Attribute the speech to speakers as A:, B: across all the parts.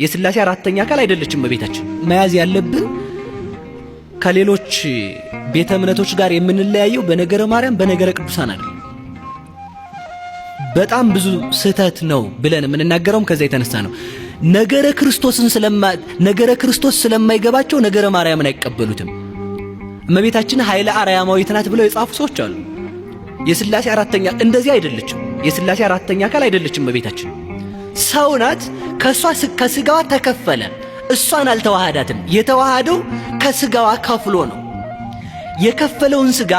A: የሥላሴ አራተኛ አካል አይደለችም እመቤታችን። መያዝ ያለብን ከሌሎች ቤተ እምነቶች ጋር የምንለያየው በነገረ ማርያም በነገረ ቅዱሳን አይደለም። በጣም ብዙ ስህተት ነው ብለን የምንናገረውም ከዛ የተነሳ ነው። ነገረ ክርስቶስ ስለማይገባቸው ነገረ ማርያምን አይቀበሉትም። እመቤታችን ኃይለ አርያማዊት ናት ብለው የጻፉ ሰዎች አሉ። የሥላሴ አራተኛ እንደዚህ አይደለችም። የሥላሴ አራተኛ አካል አይደለችም እመቤታችን። ሰው ናት። ከስጋዋ ተከፈለ። እሷን አልተዋሃዳትም። የተዋሃደው ከስጋዋ ከፍሎ ነው። የከፈለውን ስጋ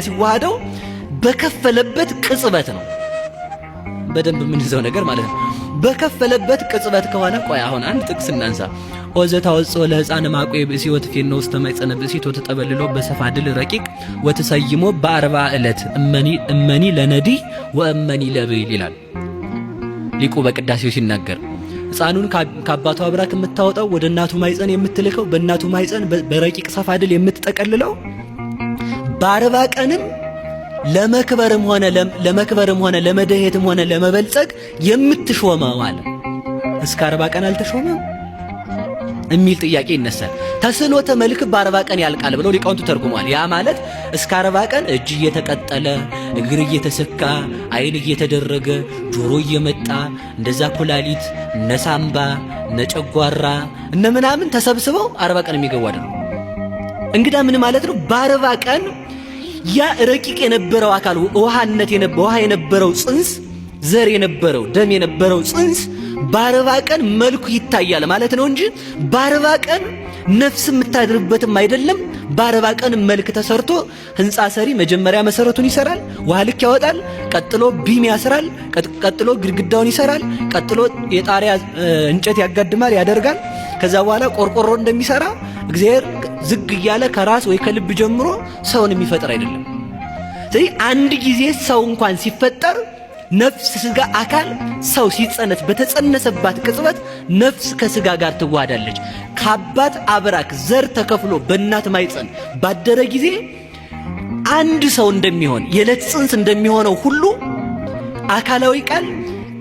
A: ሲዋሃደው በከፈለበት ቅጽበት ነው። በደንብ የምንይዘው ነገር ማለት ነው። በከፈለበት ቅጽበት ከሆነ ቆይ አሁን አንድ ጥቅስ እናንሳ። ወዘታ ወጽኦ ለሕፃን ማቆ ብእሲ ወትፌኖ ውስተ ማኅፀነ ብእሲት ወተጠበልሎ በሰፋድል ረቂቅ ወትሰይሞ በአርባ ዕለት እመኒ ለነዲ ወእመኒ ለብይል ይላል ሊቁ በቅዳሴው ሲናገር። ሕፃኑን ከአባቱ አብራክ የምታወጣው ወደ እናቱ ማኅፀን የምትልከው በእናቱ ማኅፀን በረቂቅ ሰፋድል የምትጠቀልለው በአርባ ቀንም ለመክበርም ሆነ ለመደሄትም ሆነ ለመበልጸግ የምትሾመው አለ። እስከ 40 ቀን አልተሾመም የሚል ጥያቄ ይነሳል። ተስሎተ መልክ በ40 ቀን ያልቃል ብለው ሊቃውንቱ ተርጉሟል። ያ ማለት እስከ 40 ቀን እጅ እየተቀጠለ እግር እየተሰካ አይን እየተደረገ ጆሮ እየመጣ እንደዛ ኩላሊት ነሳምባ ነጨጓራ ምናምን ተሰብስበው 40 ቀን የሚገቡ አይደለም። እንግዳ ምን ማለት ነው? በ40 ቀን ያ ረቂቅ የነበረው አካል ውሃ የነበረው ጽንስ ዘር የነበረው ደም የነበረው ጽንስ በ40 ቀን መልኩ ይታያል ማለት ነው እንጂ በ40 ቀን ነፍስ የምታድርበትም አይደለም። በ40 ቀን መልክ ተሰርቶ ህንፃ ሰሪ መጀመሪያ መሰረቱን ይሰራል፣ ውሃ ልክ ያወጣል፣ ቀጥሎ ቢም ያስራል፣ ቀጥሎ ግድግዳውን ይሰራል፣ ቀጥሎ የጣሪያ እንጨት ያጋድማል ያደርጋል። ከዛ በኋላ ቆርቆሮ እንደሚሰራ እግዚአብሔር ዝግ እያለ ከራስ ወይ ከልብ ጀምሮ ሰውን የሚፈጥር አይደለም። ስለዚህ አንድ ጊዜ ሰው እንኳን ሲፈጠር ነፍስ ስጋ አካል ሰው ሲጸነስ በተጸነሰባት ቅጽበት ነፍስ ከስጋ ጋር ትዋሃዳለች። ከአባት አብራክ ዘር ተከፍሎ በእናት ማኅፀን ባደረ ጊዜ አንድ ሰው እንደሚሆን የዕለት ጽንስ እንደሚሆነው ሁሉ አካላዊ ቃል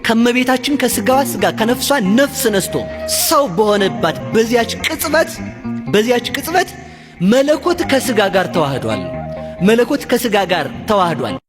A: ከመቤታችን ከስጋዋ ስጋ ከነፍሷ ነፍስ ነስቶ ሰው በሆነባት በዚያች ቅጽበት መለኮት ከስጋ ጋር ተዋህዷል።